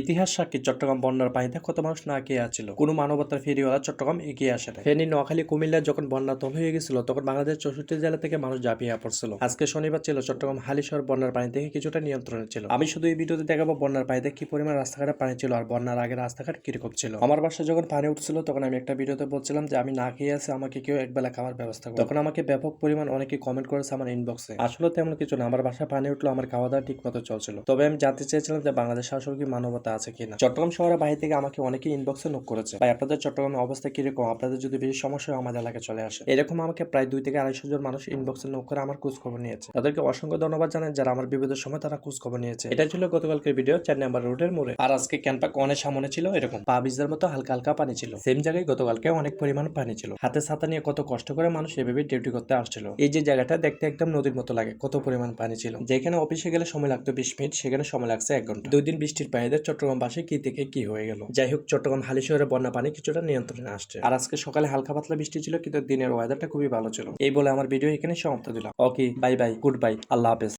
ইতিহাস সাক্ষী চট্টগ্রাম বন্যার পানিতে কত মানুষ না খেয়ে আছিল। কোনো মানবতার ফেরিওয়ালা চট্টগ্রাম এগিয়ে আসে না। ফেনী, নোয়াখালী, কুমিল্লা যখন বন্যা তল হয়ে গেছিল তখন বাংলাদেশ 64 জেলা থেকে মানুষ ঝাঁপিয়ে পড়ছিল। আজকে শনিবার ছিল, চট্টগ্রাম হালিশহর বন্যার পানি থেকে কিছুটা নিয়ন্ত্রণে ছিল। আমি শুধু এই ভিডিওতে দেখাবো বন্যার পানিতে কি পরিমাণ রাস্তাঘাটে পানি ছিল আর বন্যার আগে রাস্তাঘাট কিরকম ছিল। আমার বাসায় যখন পানি উঠছিল তখন আমি একটা ভিডিওতে বলছিলাম যে আমি না খেয়ে আছি, আমাকে কেউ একবেলা খাওয়ার ব্যবস্থা করো। তখন আমাকে ব্যাপক পরিমাণ অনেকে কমেন্ট করেছে আমার ইনবক্সে। আসলে তেমন কিছু না, আমার বাসায় পানি উঠলো, আমার খাওয়া দাওয়া ঠিক মতো চলছিল। তবে আমি জানতে চেয়েছিলাম যে বাংলাদেশ আসলে কি মানবতা আছে কিনা। চট্টগ্রাম শহরের বাইরে থেকে আমাকে অনেকে ইনবক্সে নক করেছে, ভাই আপনাদের চট্টগ্রামের অবস্থা কিরকম, আপনাদের যদি বেশি সমস্যা হয় আমাদের এলাকায় চলে আসে। এরকম আমাকে প্রায় 2 থেকে 250 জন মানুষ ইনবক্সে নক করে আমার খোঁজ খবর নিয়েছে। তাদেরকে অসংখ্য ধন্যবাদ জানাই যারা আমার বিপদের সময় তারা খোঁজ খবর নিয়েছে। এটা ছিল গতকালকের ভিডিও 4 নম্বর রোডের মোড়ে। আর আজকে ক্যাম্পাক অনেক সামনে ছিল এরকম পা ভিজার মতো হালকা হালকা পানি ছিল। সেম জায়গায় গতকালকে অনেক পরিমাণ পানি ছিল। হাতে ছাতা নিয়ে কত কষ্ট করে মানুষ এভাবে ডিউটি করতে আসছিল। এই যে জায়গাটা দেখতে একদম নদীর মতো লাগে, কত পরিমাণ পানি ছিল। যেখানে অফিসে গেলে সময় লাগতো 20 মিনিট, সেখানে সময় লাগছে 1 ঘন্টা। 2 দিন বৃষ্টির পানিতে চট্টগ্রাম বাসে কি থেকে কি হয়ে গেল। যাই হোক, চট্টগ্রাম হালিশহরের বন্যা পানি কিছুটা নিয়ন্ত্রণে আসছে। আর আজকে সকালে হালকা পাতলা বৃষ্টি ছিল, কিন্তু দিনের ওয়েদারটা খুবই ভালো ছিল। এই বলে আমার ভিডিও এখানে সমাপ্ত দিলাম। ওকে, বাই বাই, গুড বাই, আল্লাহ হাফেজ।